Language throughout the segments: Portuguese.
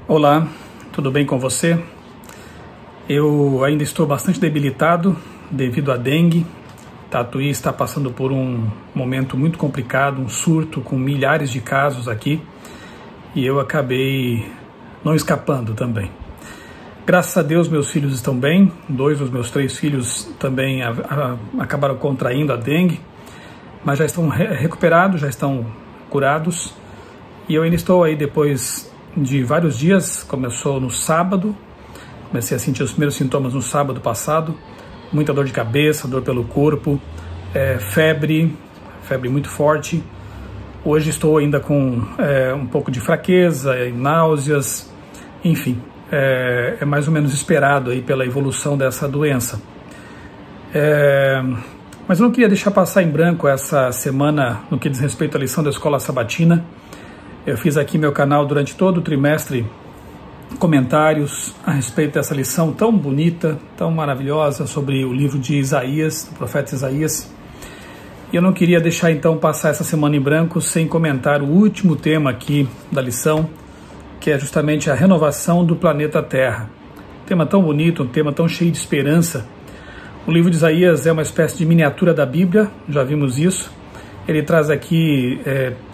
Olá, tudo bem com você? Eu ainda estou bastante debilitado devido à dengue. Tatuí está passando por um momento muito complicado, um surto com milhares de casos aqui, e eu acabei não escapando também. Graças a Deus meus filhos estão bem, 2 dos meus 3 filhos também acabaram contraindo a dengue, mas já estão recuperados, já estão curados, e eu ainda estou aí depois de vários dias. Começou no sábado, comecei a sentir os primeiros sintomas no sábado passado, muita dor de cabeça, dor pelo corpo, febre muito forte. Hoje estou ainda com um pouco de fraqueza, náuseas, enfim, é mais ou menos esperado aí pela evolução dessa doença. Mas eu não queria deixar passar em branco essa semana no que diz respeito à lição da Escola Sabatina. Eu fiz aqui meu canal durante todo o trimestre comentários a respeito dessa lição tão bonita, tão maravilhosa sobre o livro de Isaías, do profeta Isaías. E eu não queria deixar então passar essa semana em branco sem comentar o último tema aqui da lição, que é justamente a renovação do planeta Terra. Um tema tão bonito, um tema tão cheio de esperança. O livro de Isaías é uma espécie de miniatura da Bíblia, já vimos isso. Ele traz aqui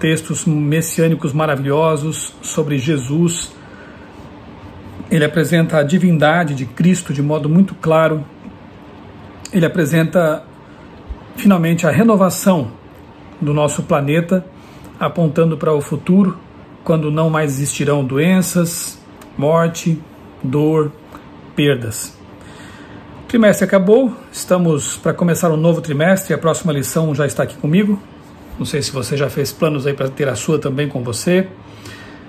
textos messiânicos maravilhosos sobre Jesus. Ele apresenta a divindade de Cristo de modo muito claro. Ele apresenta, finalmente, a renovação do nosso planeta, apontando para o futuro, quando não mais existirão doenças, morte, dor, perdas. O trimestre acabou, estamos para começar um novo trimestre, a próxima lição já está aqui comigo. Não sei se você já fez planos aí para ter a sua também com você.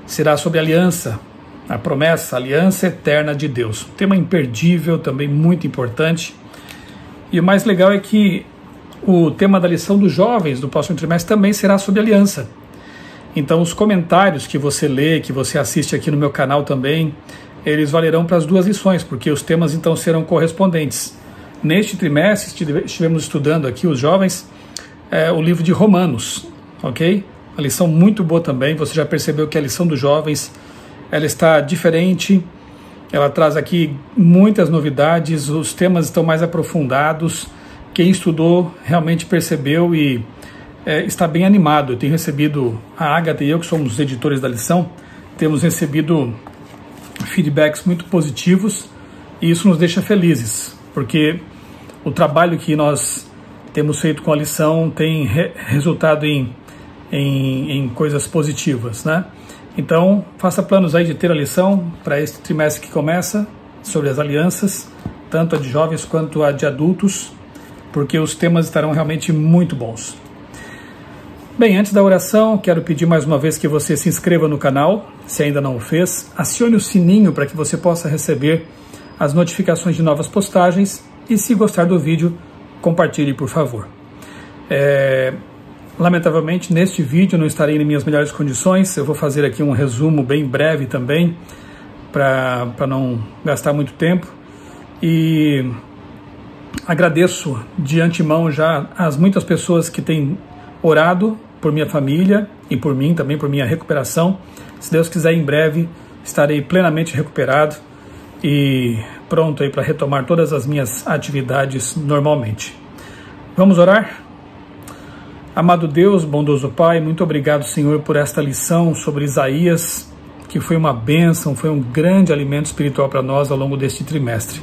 Será sobre a aliança, a promessa, a aliança eterna de Deus. Um tema imperdível, também muito importante. E o mais legal é que o tema da lição dos jovens do próximo trimestre também será sobre aliança. Então os comentários que você lê, que você assiste aqui no meu canal também, eles valerão para as duas lições, porque os temas então serão correspondentes. Neste trimestre estivemos estudando aqui, os jovens, o livro de Romanos, ok? Uma lição muito boa também. Você já percebeu que a lição dos jovens, ela está diferente, ela traz aqui muitas novidades, os temas estão mais aprofundados. Quem estudou realmente percebeu e está bem animado. Eu tenho recebido, a Agatha e eu, que somos os editores da lição, temos recebido feedbacks muito positivos, e isso nos deixa felizes, porque o trabalho que nós temos feito com a lição tem resultado em coisas positivas, né? Então, faça planos aí de ter a lição para este trimestre que começa, sobre as alianças, tanto a de jovens quanto a de adultos, porque os temas estarão realmente muito bons. Bem, antes da oração, quero pedir mais uma vez que você se inscreva no canal, se ainda não o fez, acione o sininho para que você possa receber as notificações de novas postagens, e se gostar do vídeo, compartilhe, por favor. Lamentavelmente, neste vídeo não estarei em minhas melhores condições. Eu vou fazer aqui um resumo bem breve também, para não gastar muito tempo. E agradeço de antemão já as muitas pessoas que têm orado por minha família e por mim também, por minha recuperação. Se Deus quiser, em breve estarei plenamente recuperado e pronto aí para retomar todas as minhas atividades normalmente. Vamos orar? Amado Deus, bondoso Pai, muito obrigado, Senhor, por esta lição sobre Isaías, que foi uma bênção, foi um grande alimento espiritual para nós ao longo deste trimestre.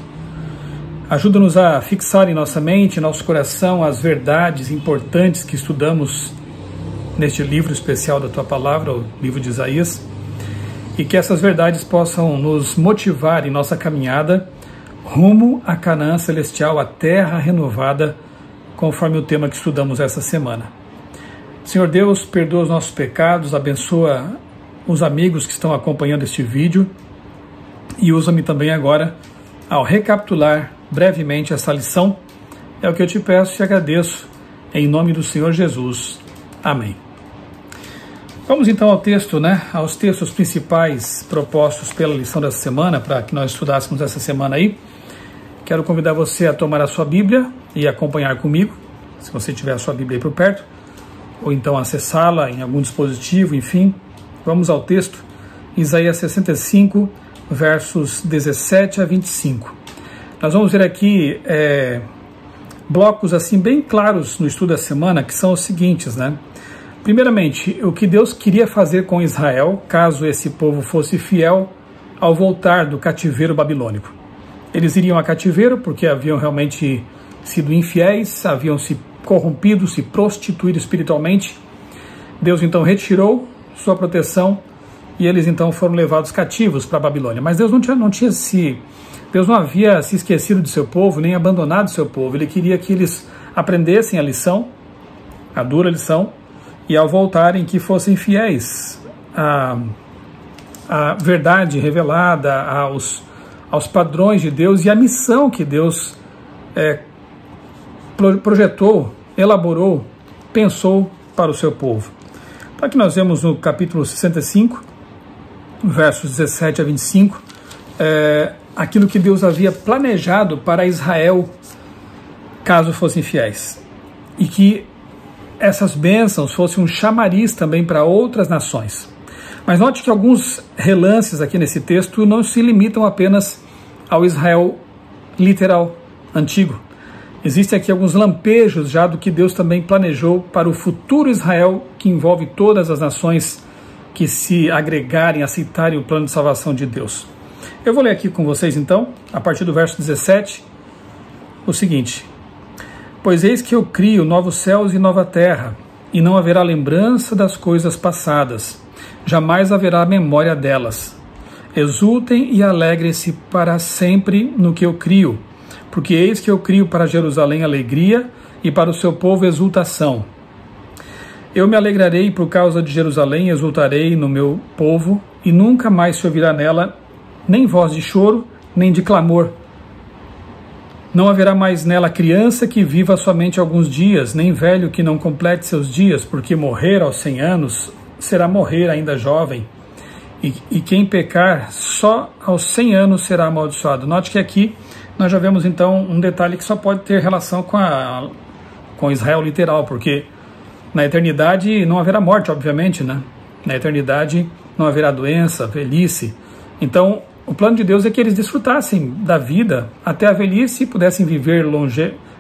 Ajuda-nos a fixar em nossa mente, em nosso coração, as verdades importantes que estudamos neste livro especial da Tua Palavra, o livro de Isaías, e que essas verdades possam nos motivar em nossa caminhada rumo à Canaã celestial, a terra renovada, conforme o tema que estudamos essa semana. Senhor Deus, perdoa os nossos pecados, abençoa os amigos que estão acompanhando este vídeo e usa-me também agora ao recapitular brevemente essa lição. É o que eu te peço e te agradeço, em nome do Senhor Jesus. Amém. Vamos então ao texto, aos textos principais propostos pela lição dessa semana, para que nós estudássemos essa semana aí. Quero convidar você a tomar a sua Bíblia e acompanhar comigo, se você tiver a sua Bíblia aí por perto, ou então acessá-la em algum dispositivo, enfim. Vamos ao texto Isaías 65, versos 17 a 25. Nós vamos ver aqui blocos assim bem claros no estudo da semana, que são os seguintes, né? Primeiramente, o que Deus queria fazer com Israel, caso esse povo fosse fiel ao voltar do cativeiro babilônico. Eles iriam a cativeiro porque haviam realmente sido infiéis, haviam se corrompido, se prostituído espiritualmente. Deus então retirou sua proteção e eles então foram levados cativos para a Babilônia. Mas Deus Deus não havia se esquecido de seu povo, nem abandonado seu povo. Ele queria que eles aprendessem a lição, a dura lição, e ao voltarem que fossem fiéis à verdade revelada, aos padrões de Deus e à missão que Deus projetou, elaborou, pensou para o seu povo. Então aqui nós vemos no capítulo 65, versos 17 a 25, aquilo que Deus havia planejado para Israel, caso fossem fiéis. E que essas bênçãos fossem um chamariz também para outras nações. Mas note que alguns relances aqui nesse texto não se limitam apenas ao Israel literal, antigo. Existem aqui alguns lampejos já do que Deus também planejou para o futuro Israel, que envolve todas as nações que se agregarem, aceitarem o plano de salvação de Deus. Eu vou ler aqui com vocês então, a partir do verso 17, o seguinte: Pois eis que eu crio novos céus e nova terra, e não haverá lembrança das coisas passadas, jamais haverá memória delas. Exultem e alegrem-se para sempre no que eu crio, porque eis que eu crio para Jerusalém alegria e para o seu povo exultação. Eu me alegrarei por causa de Jerusalém, exultarei no meu povo, e nunca mais se ouvirá nela nem voz de choro, nem de clamor. Não haverá mais nela criança que viva somente alguns dias, nem velho que não complete seus dias, porque morrer aos 100 anos será morrer ainda jovem, e quem pecar só aos 100 anos será amaldiçoado. Note que aqui nós já vemos então um detalhe que só pode ter relação com Israel literal, porque na eternidade não haverá morte, obviamente, né? Na eternidade não haverá doença, velhice. Então, o plano de Deus é que eles desfrutassem da vida até a velhice e pudessem viver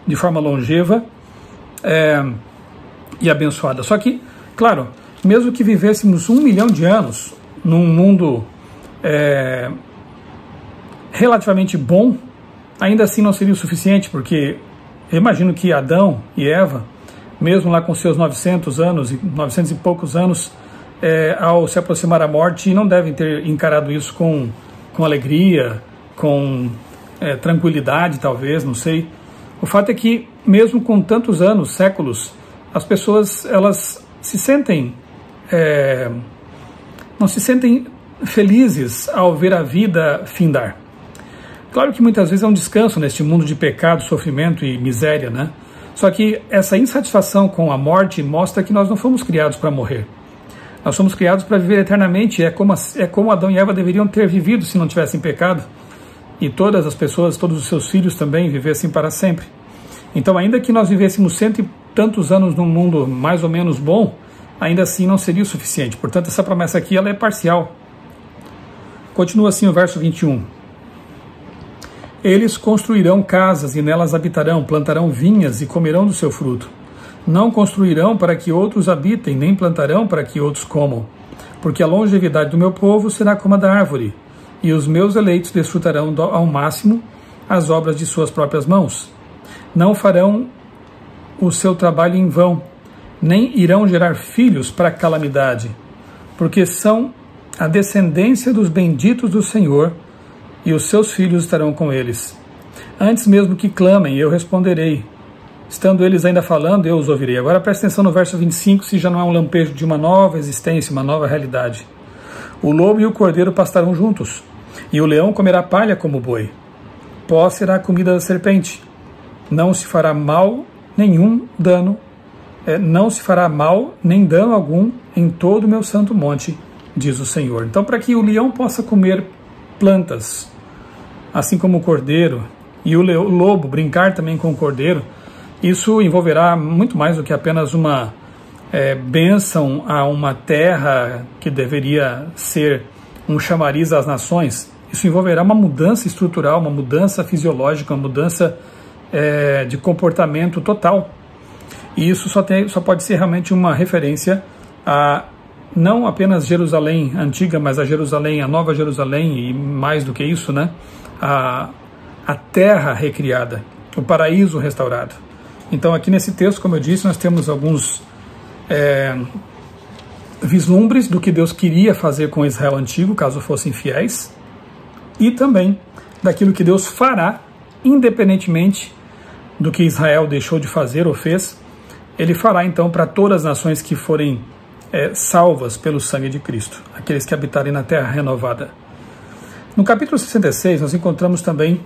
de forma longeva e abençoada. Só que, claro, mesmo que vivêssemos 1 milhão de anos num mundo relativamente bom, ainda assim não seria o suficiente, porque eu imagino que Adão e Eva, mesmo lá com seus 900 e poucos anos, ao se aproximar da morte, não devem ter encarado isso com alegria, com tranquilidade, talvez, não sei. O fato é que, mesmo com tantos anos, séculos, as pessoas, elas se sentem, não se sentem felizes ao ver a vida findar. Claro que muitas vezes é um descanso neste mundo de pecado, sofrimento e miséria, né? Só que essa insatisfação com a morte mostra que nós não fomos criados para morrer. Nós somos criados para viver eternamente. É como Adão e Eva deveriam ter vivido se não tivessem pecado. E todas as pessoas, todos os seus filhos também vivessem para sempre. Então, ainda que nós vivêssemos 100 e tantos anos num mundo mais ou menos bom, ainda assim não seria o suficiente. Portanto, essa promessa aqui ela é parcial. Continua assim o verso 21. Eles construirão casas e nelas habitarão, plantarão vinhas e comerão do seu fruto. Não construirão para que outros habitem, nem plantarão para que outros comam. Porque a longevidade do meu povo será como a da árvore, e os meus eleitos desfrutarão ao máximo as obras de suas próprias mãos. Não farão o seu trabalho em vão, nem irão gerar filhos para calamidade, porque são a descendência dos benditos do Senhor, e os seus filhos estarão com eles. Antes mesmo que clamem, eu responderei. Estando eles ainda falando, eu os ouvirei. Agora presta atenção no verso 25, se já não é um lampejo de uma nova existência, uma nova realidade. O lobo e o cordeiro pastarão juntos, e o leão comerá palha como boi. Pó será a comida da serpente. Não se fará mal nenhum dano, não se fará mal nem dano algum em todo o meu santo monte, diz o Senhor. Então, para que o leão possa comer plantas, assim como o cordeiro, e o lobo brincar também com o cordeiro, isso envolverá muito mais do que apenas uma bênção a uma terra que deveria ser um chamariz às nações, isso envolverá uma mudança estrutural, uma mudança fisiológica, uma mudança de comportamento total. E isso só pode ser realmente uma referência a não apenas Jerusalém antiga, mas a Jerusalém, a Nova Jerusalém, e mais do que isso, né? A terra recriada, o paraíso restaurado. Então aqui nesse texto, como eu disse, nós temos alguns vislumbres do que Deus queria fazer com Israel antigo, caso fossem fiéis, e também daquilo que Deus fará, independentemente do que Israel deixou de fazer ou fez. Ele fará então para todas as nações que forem salvas pelo sangue de Cristo, aqueles que habitarem na terra renovada. No capítulo 66 nós encontramos também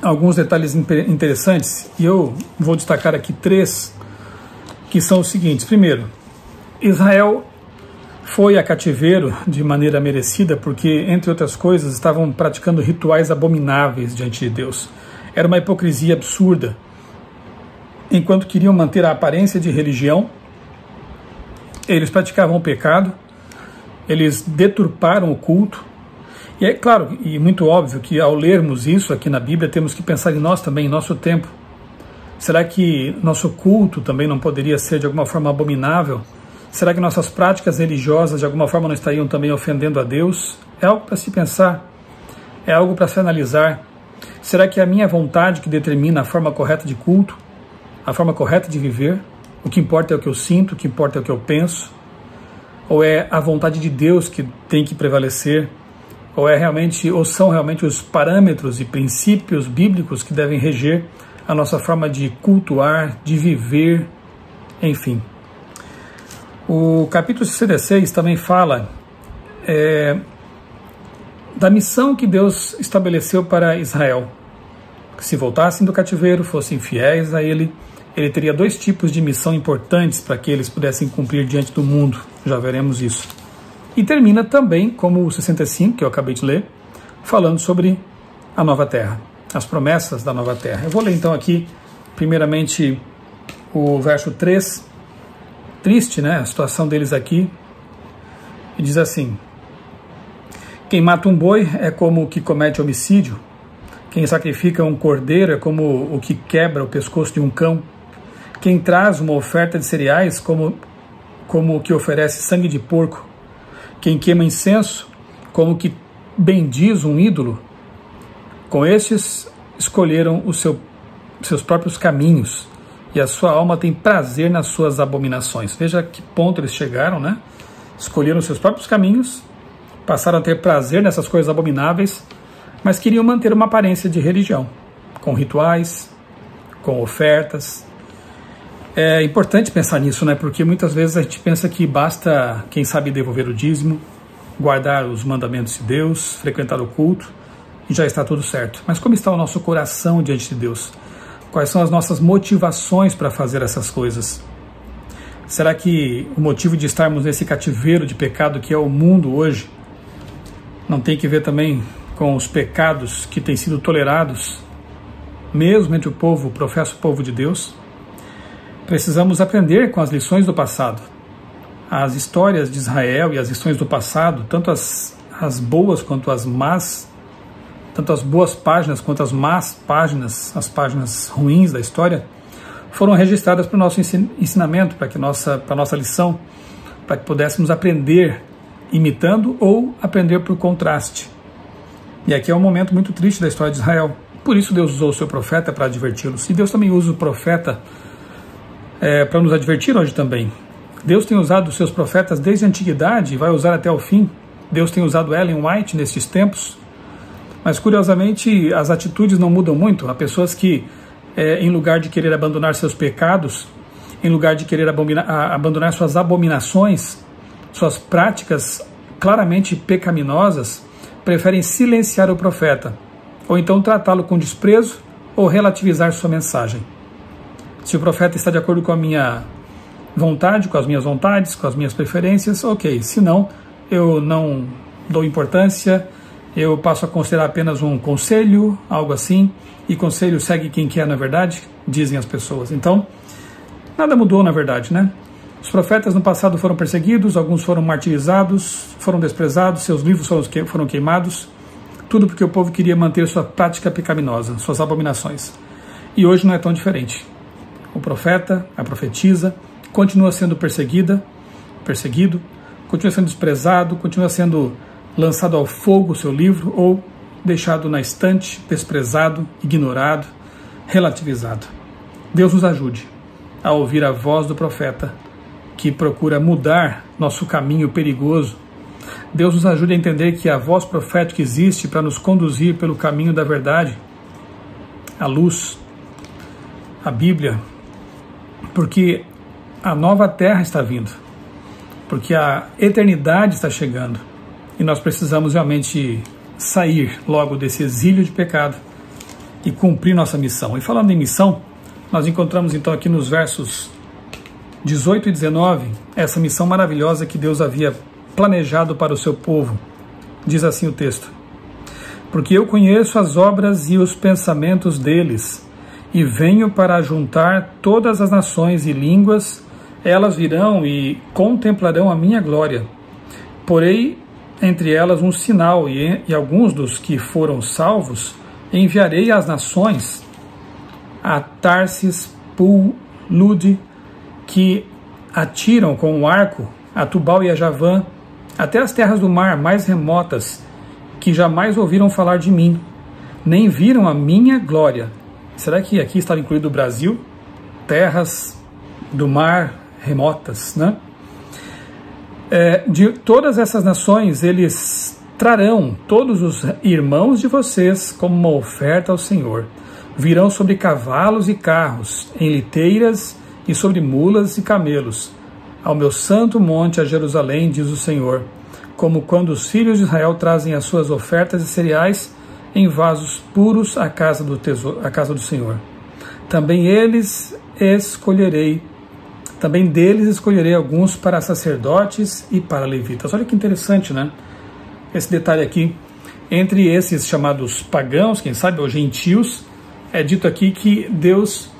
alguns detalhes interessantes, e eu vou destacar aqui 3, que são os seguintes. Primeiro, Israel foi a cativeiro de maneira merecida porque, entre outras coisas, estavam praticando rituais abomináveis diante de Deus. Era uma hipocrisia absurda. Enquanto queriam manter a aparência de religião, eles praticavam o pecado, eles deturparam o culto. E é claro, e muito óbvio, que ao lermos isso aqui na Bíblia, temos que pensar em nós também, em nosso tempo. Será que nosso culto também não poderia ser de alguma forma abominável? Será que nossas práticas religiosas de alguma forma não estariam também ofendendo a Deus? É algo para se pensar, é algo para se analisar. Será que é a minha vontade que determina a forma correta de culto, a forma correta de viver? O que importa é o que eu sinto, o que importa é o que eu penso? Ou é a vontade de Deus que tem que prevalecer? Ou são realmente os parâmetros e princípios bíblicos que devem reger a nossa forma de cultuar, de viver, enfim. O capítulo 66 também fala da missão que Deus estabeleceu para Israel. Que se voltassem do cativeiro, fossem fiéis a Ele teria 2 tipos de missão importantes para que eles pudessem cumprir diante do mundo. Já veremos isso. E termina também, como o 65, que eu acabei de ler, falando sobre a nova terra, as promessas da nova terra. Eu vou ler então aqui, primeiramente, o verso 3, triste, né, a situação deles aqui, e diz assim: quem mata um boi é como o que comete homicídio, quem sacrifica um cordeiro é como o que quebra o pescoço de um cão, quem traz uma oferta de cereais como o que oferece sangue de porco, quem queima incenso como o que bendiz um ídolo. Com estes escolheram seus próprios caminhos, e a sua alma tem prazer nas suas abominações. Veja que ponto eles chegaram, né? Escolheram seus próprios caminhos, passaram a ter prazer nessas coisas abomináveis, mas queriam manter uma aparência de religião, com rituais, com ofertas. É importante pensar nisso, né? Porque muitas vezes a gente pensa que basta, quem sabe, devolver o dízimo, guardar os mandamentos de Deus, frequentar o culto, e já está tudo certo. Mas como está o nosso coração diante de Deus? Quais são as nossas motivações para fazer essas coisas? Será que o motivo de estarmos nesse cativeiro de pecado que é o mundo hoje não tem que ver também com os pecados que têm sido tolerados, mesmo entre o professo povo de Deus? Precisamos aprender com as lições do passado. As histórias de Israel e as lições do passado, tanto as boas quanto as más, tanto as boas páginas quanto as más páginas, as páginas ruins da história, foram registradas para o nosso ensinamento, para a nossa lição, para que pudéssemos aprender imitando ou aprender por contraste. E aqui é um momento muito triste da história de Israel. Por isso Deus usou o seu profeta para adverti-los. E Deus também usa o profeta para nos advertir hoje também. Deus tem usado os seus profetas desde a antiguidade e vai usar até o fim. Deus tem usado Ellen White nesses tempos. Mas, curiosamente, as atitudes não mudam muito. Há pessoas que, em lugar de querer abandonar seus pecados, em lugar de querer abandonar suas abominações, suas práticas claramente pecaminosas, preferem silenciar o profeta, ou então tratá-lo com desprezo ou relativizar sua mensagem. Se o profeta está de acordo com a minha vontade, com as minhas vontades, com as minhas preferências, ok. Se não, eu não dou importância, eu passo a considerar apenas um conselho, algo assim, e conselho segue quem quer, na verdade, dizem as pessoas. Então, nada mudou, na verdade, né? Os profetas no passado foram perseguidos, alguns foram martirizados, foram desprezados, seus livros foram queimados, tudo porque o povo queria manter sua prática pecaminosa, suas abominações. E hoje não é tão diferente. O profeta, a profetisa, continua sendo perseguido, continua sendo desprezado, continua sendo lançado ao fogo o seu livro ou deixado na estante, desprezado, ignorado, relativizado. Deus nos ajude a ouvir a voz do profeta que procura mudar nosso caminho perigoso. Deus nos ajude a entender que a voz profética existe para nos conduzir pelo caminho da verdade, a luz, a Bíblia, porque a nova terra está vindo, porque a eternidade está chegando e nós precisamos realmente sair logo desse exílio de pecado e cumprir nossa missão. E falando em missão, nós encontramos então aqui nos versos 18 e 19 essa missão maravilhosa que Deus havia planejado para o seu povo. Diz assim o texto: porque eu conheço as obras e os pensamentos deles, e venho para juntar todas as nações e línguas, elas virão e contemplarão a minha glória. Porém, entre elas um sinal, e alguns dos que foram salvos enviarei às nações, a Tarsis, Pul, Lude, que atiram com o arco, a Tubal e a Javã, até as terras do mar mais remotas, que jamais ouviram falar de mim, nem viram a minha glória. Será que aqui estava incluído o Brasil? Terras do mar remotas, né? De todas essas nações, eles trarão todos os irmãos de vocês como uma oferta ao Senhor. Virão sobre cavalos e carros, em liteiras e sobre mulas e camelos, ao meu santo monte, a Jerusalém, diz o Senhor, como quando os filhos de Israel trazem as suas ofertas e cereais em vasos puros à casa do tesouro, à casa do Senhor. Também deles escolherei alguns para sacerdotes e para levitas. Olha que interessante, né? Esse detalhe aqui. Entre esses chamados pagãos, quem sabe, ou gentios, é dito aqui que Deus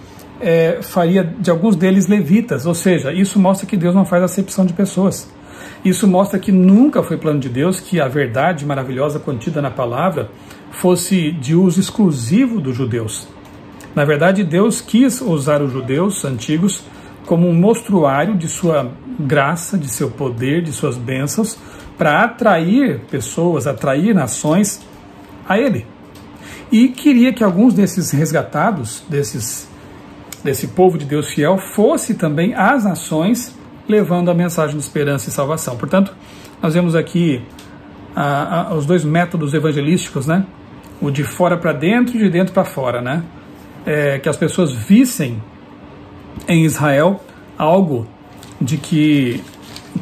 faria de alguns deles levitas, ou seja, isso mostra que Deus não faz acepção de pessoas. Isso mostra que nunca foi plano de Deus que a verdade maravilhosa contida na palavra fosse de uso exclusivo dos judeus. Na verdade, Deus quis usar os judeus antigos como um mostruário de sua graça, de seu poder, de suas bênçãos, para atrair pessoas, atrair nações a Ele. E queria que alguns desses resgatados, desse povo de Deus fiel, fosse também às nações, levando a mensagem de esperança e salvação. Portanto, nós vemos aqui os dois métodos evangelísticos, né? O de fora para dentro e de dentro para fora, né? Que as pessoas vissem em Israel algo de que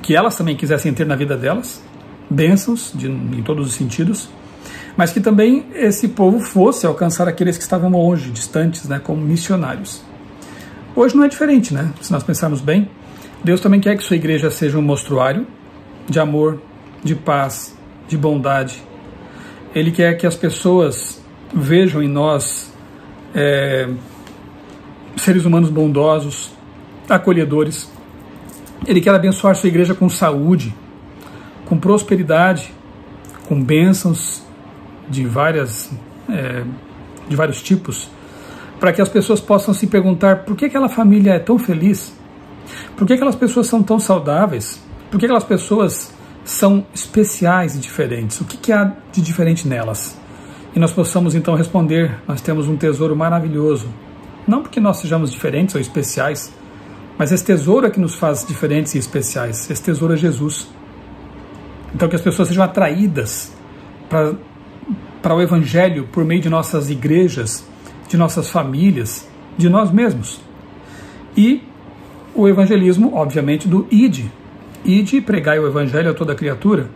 elas também quisessem ter na vida delas, bênçãos em todos os sentidos, mas que também esse povo fosse alcançar aqueles que estavam longe, distantes, né, como missionários. Hoje não é diferente, né? Se nós pensarmos bem, Deus também quer que sua igreja seja um mostruário de amor, de paz, de bondade. Ele quer que as pessoas vejam em nós seres humanos bondosos, acolhedores. Ele quer abençoar sua igreja com saúde, com prosperidade, com bênçãos de vários tipos, para que as pessoas possam se perguntar por que aquela família é tão feliz, por que aquelas pessoas são tão saudáveis, por que aquelas pessoas são especiais e diferentes, o que há de diferente nelas? E nós possamos então responder: nós temos um tesouro maravilhoso, não porque nós sejamos diferentes ou especiais, mas esse tesouro é que nos faz diferentes e especiais. Esse tesouro é Jesus. Então que as pessoas sejam atraídas para o Evangelho por meio de nossas igrejas, de nossas famílias, de nós mesmos. E o evangelismo, obviamente, do ide. Ide e pregai o Evangelho a toda criatura,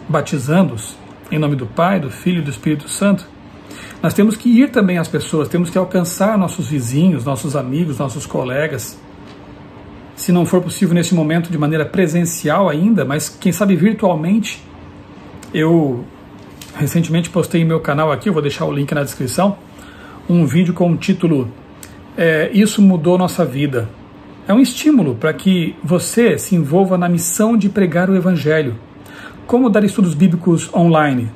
batizando-os em nome do Pai, do Filho e do Espírito Santo. Nós temos que ir também às pessoas, temos que alcançar nossos vizinhos, nossos amigos, nossos colegas. Se não for possível nesse momento de maneira presencial ainda, mas quem sabe virtualmente. Eu recentemente postei em meu canal aqui, eu vou deixar o link na descrição, um vídeo com o título Isso Mudou Nossa Vida. É um estímulo para que você se envolva na missão de pregar o Evangelho. Como dar estudos bíblicos online?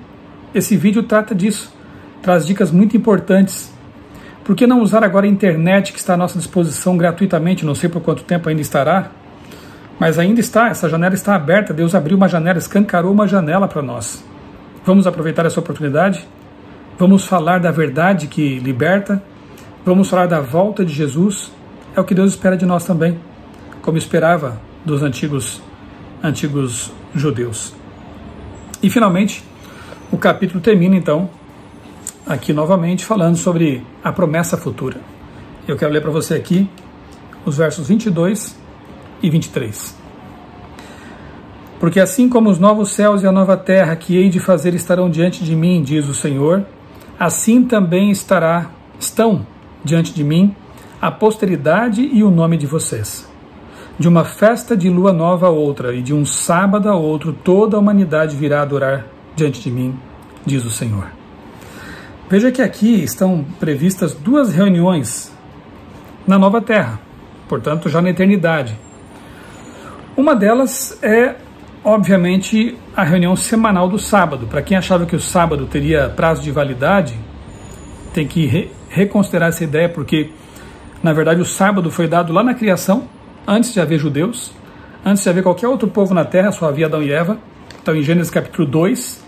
Esse vídeo trata disso, traz dicas muito importantes. Por que não usar agora a internet que está à nossa disposição gratuitamente? Não sei por quanto tempo ainda estará, mas ainda está, essa janela está aberta. Deus abriu uma janela, escancarou uma janela para nós. Vamos aproveitar essa oportunidade? Vamos falar da verdade que liberta? Vamos falar da volta de Jesus? É o que Deus espera de nós também, como esperava dos antigos judeus. E finalmente, o capítulo termina então, aqui novamente, falando sobre a promessa futura. Eu quero ler para você aqui os versos 22 e 23. Porque assim como os novos céus e a nova terra que hei de fazer estarão diante de mim, diz o Senhor, assim também estão diante de mim a posteridade e o nome de vocês. De uma festa de lua nova a outra, e de um sábado a outro, toda a humanidade virá adorar diante de mim, diz o Senhor. Veja que aqui estão previstas 2 reuniões na nova terra, portanto já na eternidade. Uma delas é, obviamente, a reunião semanal do sábado. Para quem achava que o sábado teria prazo de validade, tem que reconsiderar essa ideia, porque na verdade o sábado foi dado lá na criação, antes de haver judeus, antes de haver qualquer outro povo na terra, só havia Adão e Eva. Então em Gênesis capítulo 2,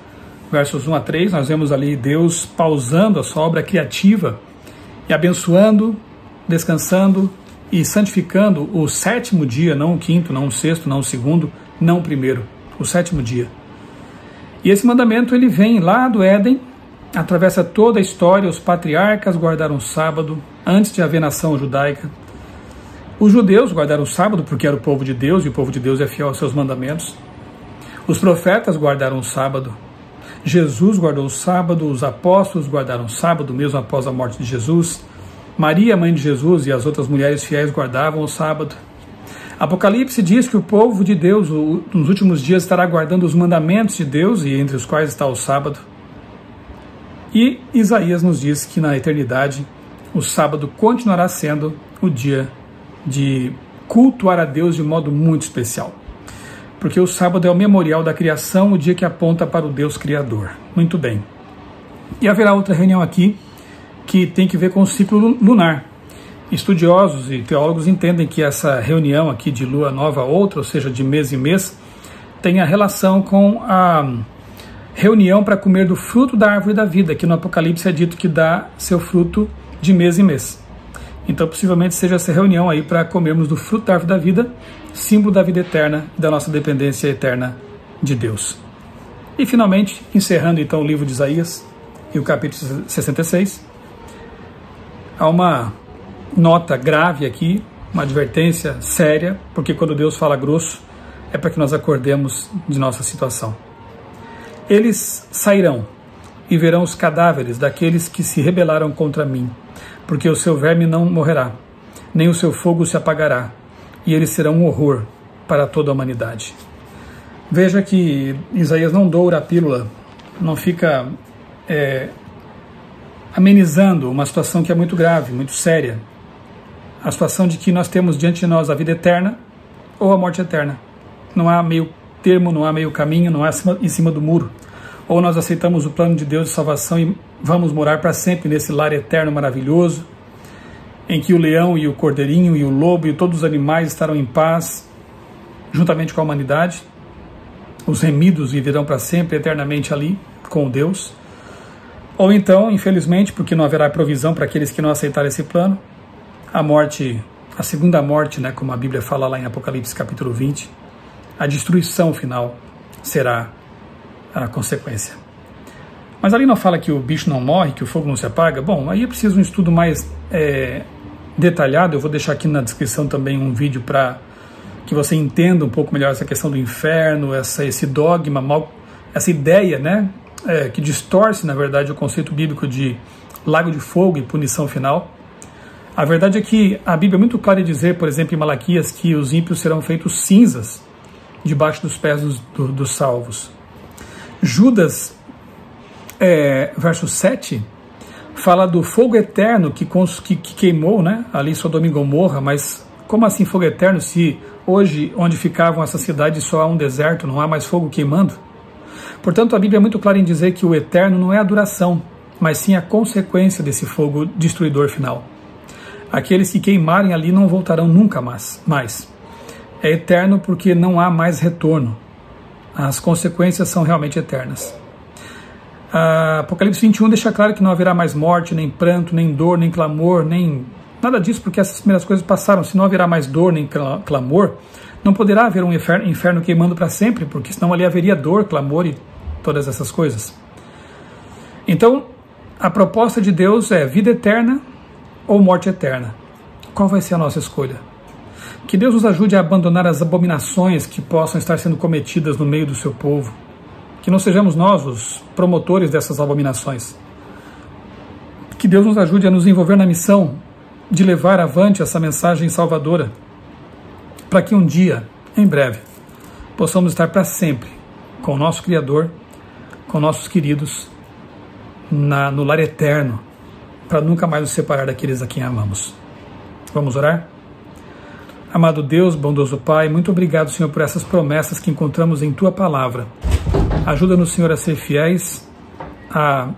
versos 1 a 3, nós vemos ali Deus pausando a sua obra criativa e abençoando, descansando e santificando o 7º dia, não o 5º, não o 6º, não o 2º, não o 1º, o 7º dia. E esse mandamento ele vem lá do Éden, atravessa toda a história. Os patriarcas guardaram o sábado antes de haver nação judaica. Os judeus guardaram o sábado porque era o povo de Deus, e o povo de Deus é fiel aos seus mandamentos. Os profetas guardaram o sábado. Jesus guardou o sábado, os apóstolos guardaram o sábado, mesmo após a morte de Jesus. Maria, mãe de Jesus, e as outras mulheres fiéis guardavam o sábado. Apocalipse diz que o povo de Deus, nos últimos dias, estará guardando os mandamentos de Deus, e entre os quais está o sábado. E Isaías nos diz que na eternidade o sábado continuará sendo o dia de cultuar a Deus de modo muito especial. Porque o sábado é o memorial da criação, o dia que aponta para o Deus Criador. Muito bem. E haverá outra reunião aqui que tem que ver com o ciclo lunar. Estudiosos e teólogos entendem que essa reunião aqui de lua nova outra, ou seja, de mês em mês, tem a relação com a reunião para comer do fruto da árvore da vida, que no Apocalipse é dito que dá seu fruto de mês em mês. Então possivelmente seja essa reunião aí para comermos do fruto da árvore da vida, símbolo da vida eterna e da nossa dependência eterna de Deus. E finalmente, encerrando então o livro de Isaías e o capítulo 66, há uma nota grave aqui, uma advertência séria, porque quando Deus fala grosso é para que nós acordemos de nossa situação. Eles sairão e verão os cadáveres daqueles que se rebelaram contra mim, porque o seu verme não morrerá, nem o seu fogo se apagará, e eles serão um horror para toda a humanidade. Veja que Isaías não doura a pílula, não fica amenizando uma situação que é muito grave, muito séria. A situação de que nós temos diante de nós a vida eterna ou a morte eterna. Não há meio termo, não há meio caminho, não há em cima do muro. Ou nós aceitamos o plano de Deus de salvação e vamos morar para sempre nesse lar eterno maravilhoso, em que o leão e o cordeirinho e o lobo e todos os animais estarão em paz, juntamente com a humanidade. Os remidos viverão para sempre, eternamente ali, com Deus. Ou então, infelizmente, porque não haverá provisão para aqueles que não aceitarem esse plano, a morte, a segunda morte, né, como a Bíblia fala lá em Apocalipse capítulo 20, a destruição final será a consequência. Mas ali não fala que o bicho não morre, que o fogo não se apaga? Bom, aí é preciso um estudo mais detalhado. Eu vou deixar aqui na descrição também um vídeo para que você entenda um pouco melhor essa questão do inferno, esse dogma, essa ideia, né, que distorce, na verdade, o conceito bíblico de lago de fogo e punição final. A verdade é que a Bíblia é muito clara em dizer, por exemplo, em Malaquias, que os ímpios serão feitos cinzas debaixo dos pés dos salvos. Judas, verso 7, fala do fogo eterno que queimou, né, ali Sodoma e Gomorra, mas Como assim fogo eterno se hoje onde ficavam essas cidades só há um deserto, não há mais fogo queimando? Portanto, a Bíblia é muito clara em dizer que o eterno não é a duração, mas sim a consequência desse fogo destruidor final. Aqueles que queimarem ali não voltarão nunca mais. É eterno porque não há mais retorno. As consequências são realmente eternas. Apocalipse 21 deixa claro que não haverá mais morte, nem pranto, nem dor, nem clamor, nem nada disso, porque essas primeiras coisas passaram. Se não haverá mais dor, nem clamor, não poderá haver um inferno queimando para sempre, porque senão ali haveria dor, clamor e todas essas coisas. Então, a proposta de Deus é vida eterna ou morte eterna. Qual vai ser a nossa escolha? Que Deus nos ajude a abandonar as abominações que possam estar sendo cometidas no meio do seu povo. Que não sejamos nós os promotores dessas abominações. Que Deus nos ajude a nos envolver na missão de levar avante essa mensagem salvadora, para que um dia, em breve, possamos estar para sempre com o nosso Criador, com nossos queridos, no lar eterno, para nunca mais nos separar daqueles a quem amamos. Vamos orar? Amado Deus, bondoso Pai, muito obrigado, Senhor, por essas promessas que encontramos em Tua Palavra. Ajuda-nos, Senhor, a ser fiéis, a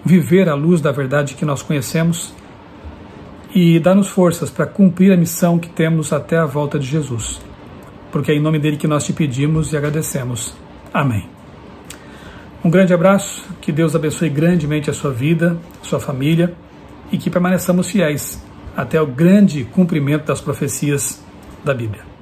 viver à luz da verdade que nós conhecemos e dá-nos forças para cumprir a missão que temos até a volta de Jesus. Porque é em nome dele que nós te pedimos e agradecemos. Amém. Um grande abraço, que Deus abençoe grandemente a sua vida, a sua família e que permaneçamos fiéis até o grande cumprimento das profecias da Bíblia.